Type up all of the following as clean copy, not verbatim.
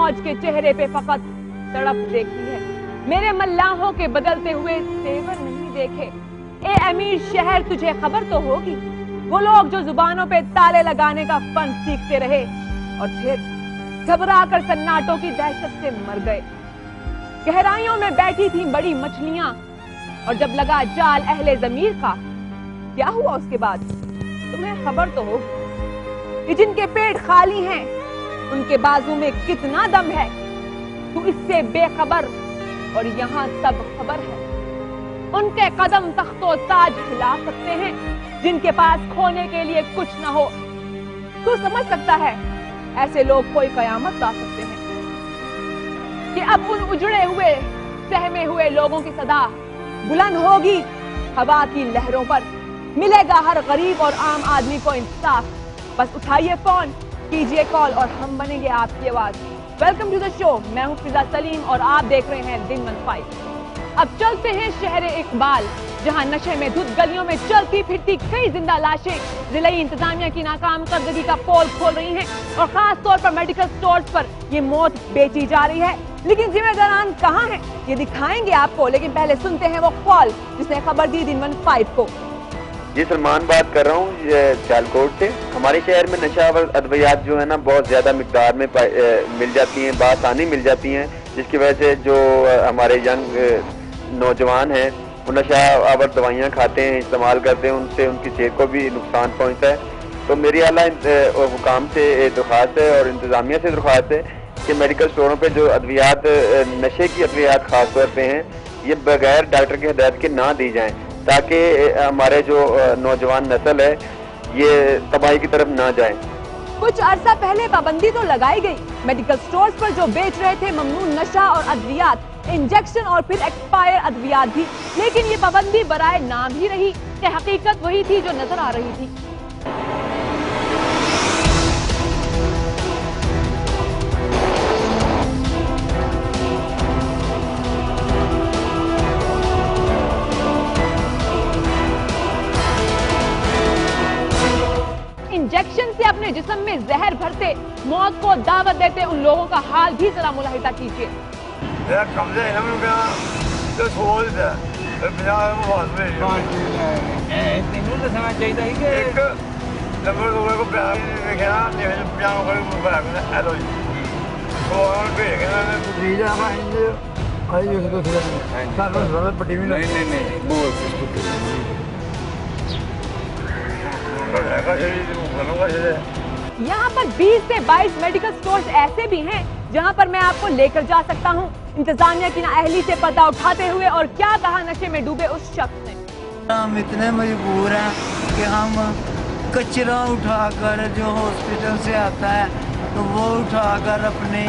मौज के चेहरे पे फकत तड़प देखी है। मेरे मल्लाहों के बदलते हुए तेवर नहीं देखे। ए अमीर शहर, तुझे खबर तो होगी, वो लोग जो जुबानों पे ताले लगाने का फन सीखते रहे और फिर घबरा कर सन्नाटों की दहशत से मर गए। गहराइयों में बैठी थी बड़ी मछलियां और जब लगा जाल अहले जमीर का, क्या हुआ उसके बाद तुम्हें खबर तो होगी कि जिनके पेट खाली हैं उनके बाजू में कितना दम है। तू इससे बेखबर और यहाँ सब खबर है। उनके कदम तख्तो ताज हिला सकते हैं जिनके पास खोने के लिए कुछ न हो। तू समझ सकता है ऐसे लोग कोई कयामत ला सकते हैं कि अब उन उजड़े हुए सहमे हुए लोगों की सदा बुलंद होगी हवा की लहरों पर। मिलेगा हर गरीब और आम आदमी को इंसाफ। बस उठाइए फोन, कीजिए कॉल और हम बनेंगे आपकी आवाज। Welcome to the show. मैं हूं फिजा सलीम और आप देख रहे हैं दिन 15। अब चलते हैं शहरे इकबाल, जहां नशे में धुत गलियों में चलती फिरती कई जिंदा लाशें जिलाई इंतजामिया की नाकाम करदगी का पोल खोल रही हैं और खास तौर पर मेडिकल स्टोर्स पर ये मौत बेची जा रही है। लेकिन जिम्मेदारान कहां हैं ये दिखाएंगे आपको, लेकिन पहले सुनते हैं वो कॉल जिसने खबर दी दिन 15 को। जी सलमान बात कर रहा हूँ सियालकोट से। हमारे शहर में नशा व अद्वियात जो है ना बहुत ज़्यादा मिकदार में मिल जाती हैं, बासानी मिल जाती हैं, जिसकी वजह से जो हमारे यंग नौजवान हैं वो नशा आवर दवाइयाँ खाते हैं, इस्तेमाल करते हैं, उनसे उनकी सेहत को भी नुकसान पहुँचता है। तो मेरी आला हुकाम से दरख्वास्त है और इंतज़ामिया से दरख्वास्त है कि मेडिकल स्टोरों पे जो अद्वियात नशे की अद्वियात ख़ास तौर पे हैं ये बगैर डॉक्टर की हिदायत के ना दी जाएँ, ताकि हमारे जो नौजवान नस्ल है ये तबाही की तरफ ना जाए। कुछ अरसा पहले पाबंदी तो लगाई गई मेडिकल स्टोर्स पर जो बेच रहे थे ममनून नशा और अद्वियात, इंजेक्शन और फिर एक्सपायर अद्वियात भी, लेकिन ये पाबंदी बराए नाम ही रही कि हकीकत वही थी जो नजर आ रही थी। इंजेक्शन से अपने जिस्म में जहर भरते, मौत को दावत देते उन लोगों का हाल भी जरा मुलाहिजा कीजिए। यहाँ पर 20 से 22 मेडिकल स्टोर्स ऐसे भी हैं जहाँ पर मैं आपको लेकर जा सकता हूँ। इंतजामिया की नाअहली से पर्दा उठाते हुए और क्या कहा नशे में डूबे उस शख्स ने। हम इतने मजबूर हैं कि हम कचरा उठाकर जो हॉस्पिटल से आता है तो वो उठाकर अपनी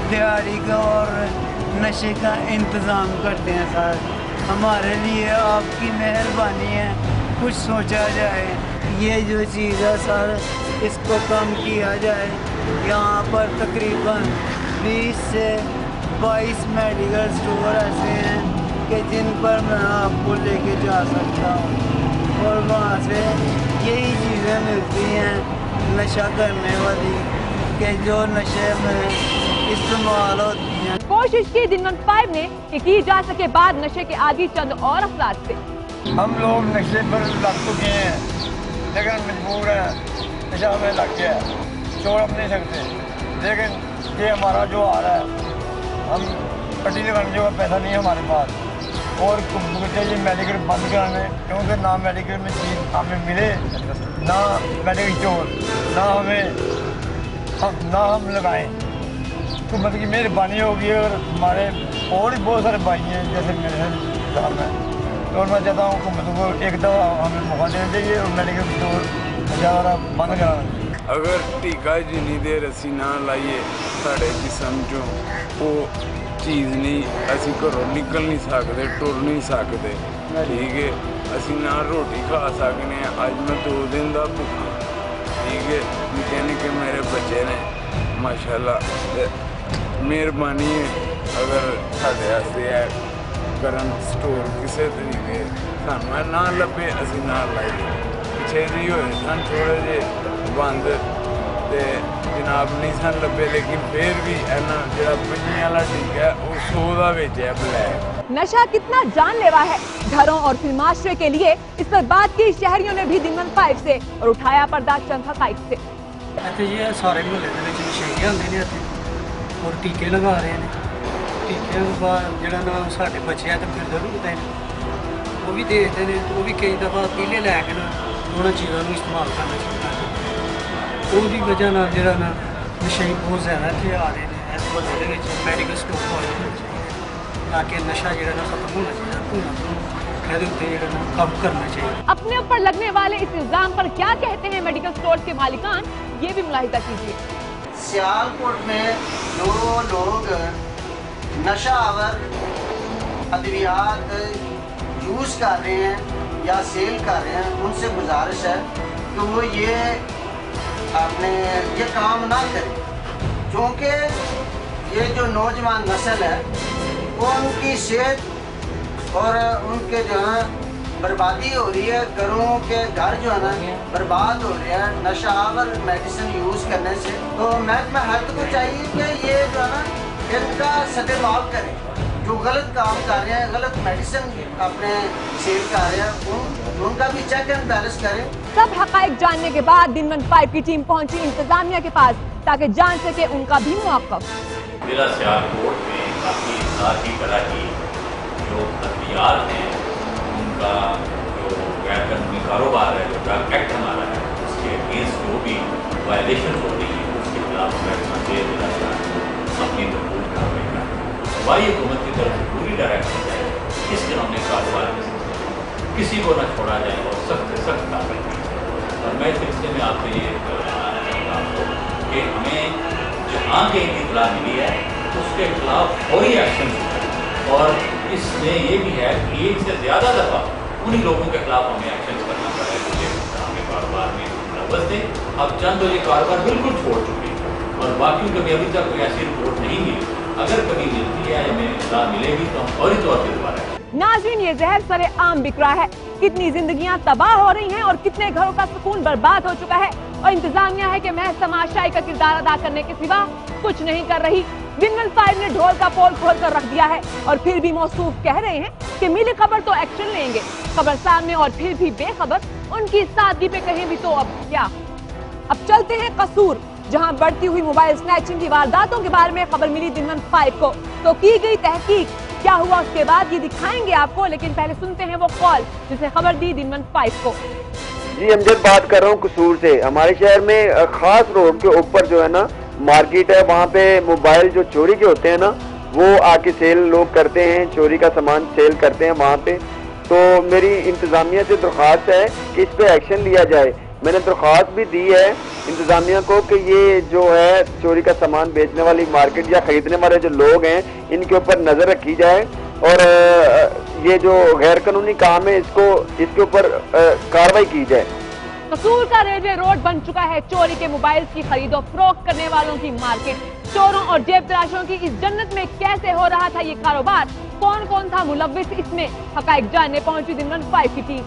दिहाड़ी का और नशे का इंतज़ाम करते हैं। सर हमारे लिए आपकी मेहरबानी है, कुछ सोचा जाए। ये जो चीज़ है सर इसको कम किया जाए। यहाँ पर तकरीबन 20 से 22 मेडिकल स्टोर ऐसे हैं कि जिन पर मैं आपको लेके जा सकता हूँ और वहाँ से यही चीज़ें मिलती हैं नशा करने वाली कि जो नशे में इस्तेमाल होती हैं। कोशिश की दिन 15 ने कि की जा सके बाद नशे के आदि चंद और अफराद से। हम लोग नशे पर लग चुके हैं लेकिन मजबूर है, नशा में लग गया है, छोड़ हम नहीं सकते। लेकिन ये हमारा जो आ रहा है, हम पट्टी लगाने का पैसा नहीं है हमारे पास और चाहिए मेडिकल बंद कराने, क्योंकि ना मेडिकल में चीज़ हमें मिले, ना मेडिकल स्टोर, ना हम लगाएं। तो मतलब की मेहरबानी होगी और हमारे और भी बहुत सारे भाई हैं जैसे मेरे साथ में, और मैं चाहता हूँ हुकूमत को एक दफ़ा हमें मौका देना चाहिए और मेडिकल स्टोर नशा बंद कराना। अगर टीका जिन्नी देर असी ना लाइए साढ़े जिसम चो वो चीज़ नहीं, असी घरों निकल नहीं सकते, टुर नहीं सकते, ठीक है। असी ना रोटी खा सकने। अज मैं 2 दिन का भुखा, ठीक है। निके निके मेरे बच्चे ने माशाल्लाह, मेहरबानी है अगर साढ़े वास्ते है करन स्टोर किसी तरीके सानू ना लभे, असी ना लाइए। पिछे जी होए सन थोड़े जे बंद, ਤੇ ਜਨਾਬ ਨਹੀਂ ਸਨ ਲੱਭੇ, लेकिन फिर भी ਇਹਨਾਂ ਜਿਹੜਾ ਪੰਜੀ ਵਾਲਾ टीका है वो 100 ਦਾ ਵੇਚਿਆ ब्लैक। नशा कितना जानलेवा है, घरों और फिर माशरे के लिए। इस पर बात की शहरियों ने भी दिनमन 5 से और उठाया पर्दा चंद हकाइक से। ਇੱਥੇ ਜੀ ਇਹ ਸਾਰੇ ਮੁਹੱਲੇ ਦੇ ਵਿੱਚ ਨਸ਼ੇੜੀਆਂ ਹੁੰਦੇ ਨੇ ਇੱਥੇ ਔਰ ਟੀਕੇ ਲਗਾ ਰਹੇ ਨੇ। ਟੀਕਿਆਂ ਤੋਂ ਬਾਅਦ ਜਿਹੜਾ ਨਾ ਸਾਡੇ ਬੱਚੇ ਆ ਤੇ ਫਿਰਦੇ ਵੀ ਕਿਤੇ ਨੇ, ਉਹ ਵੀ ਦੇਖਦੇ ਨੇ, ਉਹ ਵੀ ਕਈ ਦਫਾ ਪੀਲੇ ਲੈ ਕੇ ਨਾ ਉਹਨਾਂ ਚੀਜ਼ਾਂ ਨੂੰ ਇਸਤੇਮਾਲ ਕਰਨਾ ਚਾਹੁੰਦੇ ਨੇ। ਉਹਦੀ ਵਜ੍ਹਾ ਨਾਲ ਜਿਹੜਾ ਨਾ ਨਸ਼ੇ ਬਹੁਤ ਜ਼ਿਆਦਾ ਇੱਥੇ ਆ ਰਹੇ ਨੇ ਇਸ ਮੁਹੱਲੇ ਦੇ ਵਿੱਚ। ਮੈਡੀਕਲ ਸਟੋਰ ਹੋਣੇ ਚਾਹੀਦੇ ताकि नशा जो है ना खत्म होना चाहिए, कम करना चाहिए। अपने ऊपर लगने वाले इस इल्जाम पर क्या कहते हैं मेडिकल स्टोर के मालिकान, ये भी मुलाहिजा कीजिए। सियालकोट में जो लोग नशा आवर अद्वियात यूज़ कर रहे हैं या सेल कर रहे हैं, उनसे गुजारिश है कि वो ये काम ना करें, क्योंकि ये जो नौजवान नस्ल है वो उनकी सेहत और उनके जो है बर्बादी हो रही है। घरों के घर जो है ना बर्बाद हो रहे हैं नशावर मेडिसिन यूज़ करने से। तो महकमा हेल्थ को चाहिए कि ये जो है ना इनका सदेबाव करें, जो गलत काम कर रहे हैं, गलत मेडिसिन अपने सेल कर रहे हैं, उनका भी चेक एंड बैलेंस करें। सब हकाइक जानने के बाद दिनमन 5 की टीम पहुंची इंतजामिया के पास ताकि जान सके उनका भी मौक़िफ़। जिला सियालकोट में काफ़ी साथी तरह की जो अद्वियात हैं उनका जो गैर कानूनी कारोबार है, जो ड्रग एक्ट हमारा है, उसके अगेंस्ट जो भी वायलेशन हो रही है उसके खिलाफ महकमा जेल जिला सियालकोट अपनी भरपूर कार्रवाई करें। हमारी हुकूमत की तरफ से पूरी डायरेक्शन है इस कानूनी कारोबार के सिलसिले किसी को न छोड़ा जाए और सख्त से सख्त कार्रवाई की जाए। और मैं इस सिलसिले में आपसे ये कहना चाहता हूँ कि हमें जहाँ कहीं की इतला मिली है उसके खिलाफ फौरी एक्शन और इसमें ये भी है कि एक से ज़्यादा दफ़ा उन्हीं लोगों के खिलाफ हमें एक्शन करना पड़ा है जो हमें कारोबार में मुलव्वस थे। अब चंद ये कारोबार बिल्कुल छोड़ चुके हैं और बाकी कभी अभी तक कोई ऐसी रिपोर्ट नहीं मिली। अगर कभी मिलती है या हमें इतला मिलेगी तो हम फौरी तौर पर दोबारा। नाज़रीन, ये जहर सरे आम बिक रहा है। कितनी जिंदगियां तबाह हो रही हैं और कितने घरों का सुकून बर्बाद हो चुका है और इंतजामिया है कि महज तमाशाई का किरदार अदा करने के सिवा कुछ नहीं कर रही। दिनमन 5 ने ढोल का पोल खोल कर रख दिया है और फिर भी मौसूफ कह रहे हैं कि मिली खबर तो एक्शन लेंगे। खबर सामने और फिर भी बेखबर, उनकी सादगी पे कहें भी तो अब क्या। अब चलते हैं कसूर, जहां बढ़ती हुई मोबाइल स्नैचिंग की वारदातों के बारे में खबर मिली दिनमन 5 को। तो की गई तहकीक क्या हुआ उसके बाद ये दिखाएंगे आपको, लेकिन पहले सुनते हैं वो कॉल जिसे खबर दी दिनमन 5 को। जी अमजद बात कर रहा हूँ कसूर से। हमारे शहर में खास रोड के ऊपर जो है ना मार्केट है, वहाँ पे मोबाइल जो चोरी के होते हैं ना वो आके सेल लोग करते हैं, चोरी का सामान सेल करते हैं वहाँ पे। तो मेरी इंतजामिया से दरख्वास्त है कि इस पे एक्शन लिया जाए। मैंने दरख्वास्त भी दी है इंतजामिया को कि ये जो है चोरी का सामान बेचने वाली मार्केट या खरीदने वाले जो लोग हैं इनके ऊपर नज़र रखी जाए और ये जो गैर कानूनी काम है इसके ऊपर कार्रवाई की जाए। कसूर का रेलवे रोड बन चुका है चोरी के मोबाइल की खरीदो फरोख्त करने वालों की मार्केट। चोरों और जेब तराशों की इस जन्नत में कैसे हो रहा था ये कारोबार, कौन कौन था मुलव्विस इसमें, हकाइक जानने पहुंची दिनमन 5 की टीम।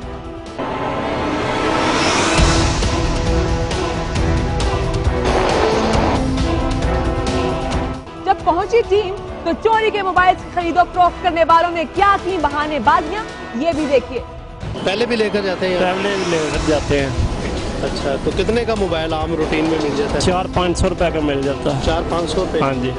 जब पहुंची टीम तो चोरी के मोबाइल की खरीदो फरोख्त करने वालों में क्या थी बहानेबाजियां, ये भी देखिए। पहले भी लेकर जाते हैं? पहले भी लेकर जाते हैं। अच्छा, तो कितने का मोबाइल आम रूटीन में मिल जाता है? 400-500 रुपये का मिल जाता है। 400-500 रुपये? हाँ जी।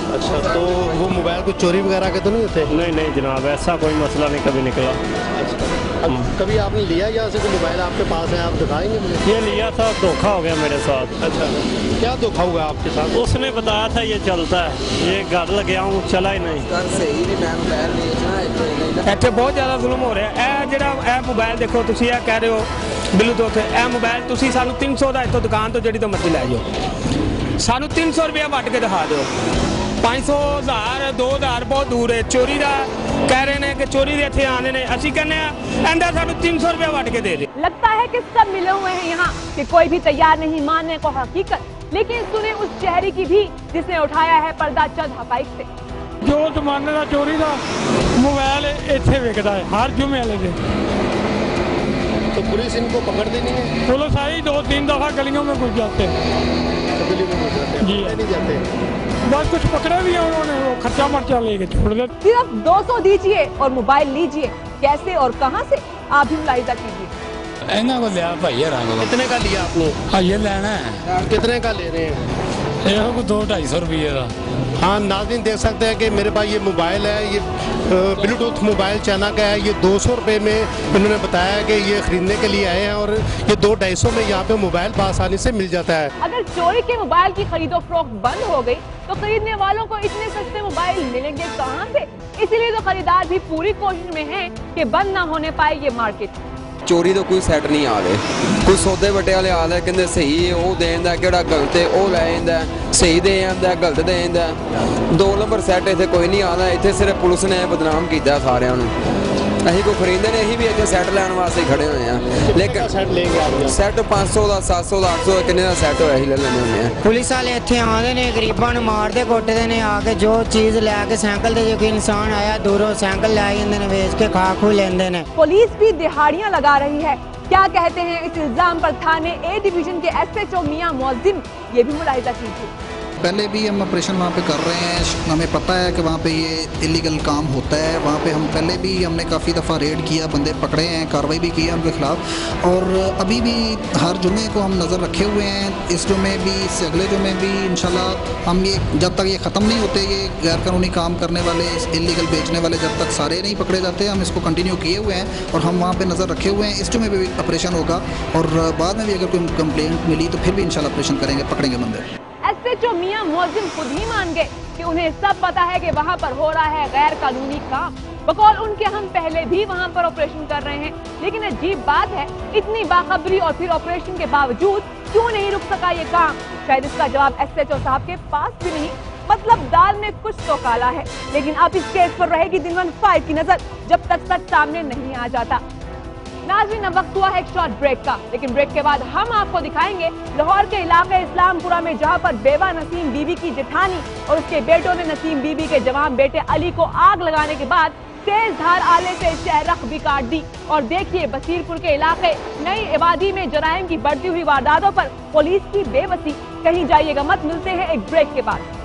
अच्छा, तो वो मोबाइल को चोरी वगैरह के तो नहीं होते? नहीं जनाब, ऐसा कोई मसला नहीं कभी निकला। अच्छा, अब कभी आपने लिया यहाँ से कोई मोबाइल आपके पास है, आप दिखाएंगे मुझे? ये लिया था, धोखा हो गया मेरे साथ। अच्छा, क्या धोखा हुआ आपके साथ? उसने बताया था ये चलता है, ये घर लग गया हूँ, चला ही नहीं। सही नहीं, मैं मोबाइल बेचना ਇੱਥੇ ਬਹੁਤ ਜ਼ਿਆਦਾ ਜ਼ੁਲਮ ਹੋ ਰਿਹਾ। ਇਹ ਜਿਹੜਾ ਇਹ ਮੋਬਾਈਲ ਦੇਖੋ ਤੁਸੀਂ, ਇਹ ਕਹਿ ਰਹੇ ਹੋ ਬਲੂਟੂਥ, ਇਹ ਮੋਬਾਈਲ ਤੁਸੀਂ ਸਾਨੂੰ 300 ਦਾ ਇੱਥੋਂ ਦੁਕਾਨ ਤੋਂ ਜਿਹੜੀ ਤੋਂ ਮਰਜ਼ੀ ਲੈ ਜਾਓ, ਸਾਨੂੰ 300 ਰੁਪਏ ਵੱਟ ਕੇ ਦਿਖਾ ਦਿਓ। 500 1000 2000 ਬਹੁਤ ਦੂਰ ਹੈ। ਚੋਰੀ ਦਾ ਕਹਿ ਰਹੇ ਨੇ ਕਿ ਚੋਰੀ ਦੇ ਇੱਥੇ ਆਉਂਦੇ ਨੇ, ਅਸੀਂ ਕਹਿੰਦੇ ਆ ਇਹਦਾ ਸਾਨੂੰ 300 ਰੁਪਏ ਵੱਟ के दे दे। लगता है कि सब मिले हुए हैं यहाँ कि कोई भी तैयार नहीं मानने को हकीकत, लेकिन सुने उस शहरी की भी जिसने उठाया है पर्दा चंद हकाइक से। जो जमाने का चोरी का मोबाइल इत्थे विकदा है हर जुमे वाले दिन। तो पुलिस इनको पकड़ती नहीं है? पुलिस आई 2-3 दफा गलियों में घुस जाते हैं। गली में घुस जाते हैं, जी। पकड़े नहीं जाते। बस कुछ पकड़े भी हैं उन्होंने, वो खर्चा मर्चा लेके छोड़ देते। सिर्फ 200 दीजिए और मोबाइल लीजिए। कैसे और कहां से, आप भी मुलाहिजा कीजिए। इन्हों को लिया भाई रंग कितने का लिया आपने? हाँ ये लेना है, कितने का ले रहे हैं? ये को 200-250 रुपये का। हाँ नाज़रीन देख सकते हैं कि मेरे पास ये मोबाइल है, ये ब्लूटूथ मोबाइल चाइना का है। ये 200 रुपये में इन्होंने बताया कि ये ख़रीदने के लिए आए हैं और ये 200-250 में यहाँ पे मोबाइल आसानी से मिल जाता है। अगर चोरी के मोबाइल की खरीदो फरोख्त बंद हो गई तो खरीदने वालों को इतने सस्ते मोबाइल मिलेंगे कहाँ से? इसीलिए तो खरीदार भी पूरी कोशिश में है कि बंद ना होने पाए ये मार्केट। चोरी तो कोई सैट नहीं आ रहे, कोई सौदे बटे वाले आ रहे कहते सही है वो दे दिंदा, केड़ा गलत है वो लै जांदा, सही दे जांदा गलत दे जांदा। 2 नंबर सैट इत्थे कोई नहीं आता, इत्थे सिर्फ पुलिस ने बदनाम किया सारिਆਂ ਨੂੰ। ਅਸੀਂ ਕੋਈ ਖਰੀਦਦੇ ਨੇ, ਅਸੀਂ ਵੀ ਇੱਥੇ ਸੈੱਟ ਲੈਣ ਵਾਸਤੇ ਖੜੇ ਹੋਏ ਆ। ਲੇਕਿਨ ਸੈੱਟ ਲੈਂਗੇ ਆਪ ਸੈੱਟ 500 ਦਾ 700 ਦਾ 800 ਦਾ ਕਿੰਨੇ ਦਾ ਸੈੱਟ ਹੋਇਆ ਅਸੀਂ ਲੈ ਲੈਂਦੇ ਹੁੰਦੇ ਆ। ਪੁਲਿਸ ਵਾਲੇ ਇੱਥੇ ਆਉਂਦੇ ਨੇ, ਗਰੀਬਾਂ ਨੂੰ ਮਾਰਦੇ ਕੁੱਟਦੇ ਨੇ, ਆ ਕੇ ਜੋ ਚੀਜ਼ ਲੈ ਕੇ ਸਾਈਕਲ ਤੇ ਜੇ ਕੋਈ ਇਨਸਾਨ ਆਇਆ ਦੂਰੋਂ ਸਾਈਕਲ ਲੈ ਜਾਂਦੇ ਨੇ, ਵੇਚ ਕੇ ਖਾ ਖੂ ਲੈਂਦੇ ਨੇ। पुलिस भी दिहाड़ियां लगा रही है। क्या कहते हैं इस इल्जाम पर थाने ए डिवीजन के SHO मियां मुअज्जिम, ये भी मुलाहिजा कीजिए। पहले भी हम ऑपरेशन वहाँ पे कर रहे हैं, हमें पता है कि वहाँ पे ये इलीगल काम होता है। वहाँ पे हम पहले भी हमने काफ़ी दफ़ा रेड किया, बंदे पकड़े हैं, कार्रवाई भी की है उनके ख़िलाफ़। और अभी भी हर जुमे को हम नज़र रखे हुए हैं, इस जुमे भी, इससे अगले जुमे भी इंशाल्लाह हम ये जब तक ये ख़त्म नहीं होते, ये गैर कानूनी काम करने वाले, इलीगल बेचने वाले जब तक सारे नहीं पकड़े जाते, हम इसको कंटिन्यू किए हुए हैं और हम वहाँ पर नज़र रखे हुए हैं। इस जुमे भी ऑपरेशन होगा और बाद में भी अगर कोई कंप्लेंट मिली तो फिर भी इंशाल्लाह ऑपरेशन करेंगे, पकड़ेंगे बंदे। SHO मियां मुअज्जिम खुद ही मान गए कि उन्हें सब पता है कि वहाँ पर हो रहा है गैर कानूनी काम। बकौल उनके हम पहले भी वहाँ पर ऑपरेशन कर रहे हैं, लेकिन अजीब बात है इतनी बाखबरी और फिर ऑपरेशन के बावजूद क्यों नहीं रुक सका ये काम? शायद इसका जवाब SHO साहब के पास भी नहीं। मतलब दाल में कुछ तो काला है। लेकिन अब इस केस पर रहेगी दिन 5 की नजर जब तक सच सामने नहीं आ जाता। नाज़रीन अब वक्त हुआ है एक शॉर्ट ब्रेक का, लेकिन ब्रेक के बाद हम आपको दिखाएंगे लाहौर के इलाके इस्लामपुरा में जहां पर बेवा नसीम बीबी की जेठानी और उसके बेटों ने नसीम बीबी के जवान बेटे अली को आग लगाने के बाद तेज धार आले से शहरख भी काट दी। और देखिए बसीरपुर के इलाके नई आबादी में जराइम की बढ़ती हुई वारदातों पर पुलिस की बेबसी। कहीं जाइएगा मत, मिलते हैं एक ब्रेक के बाद।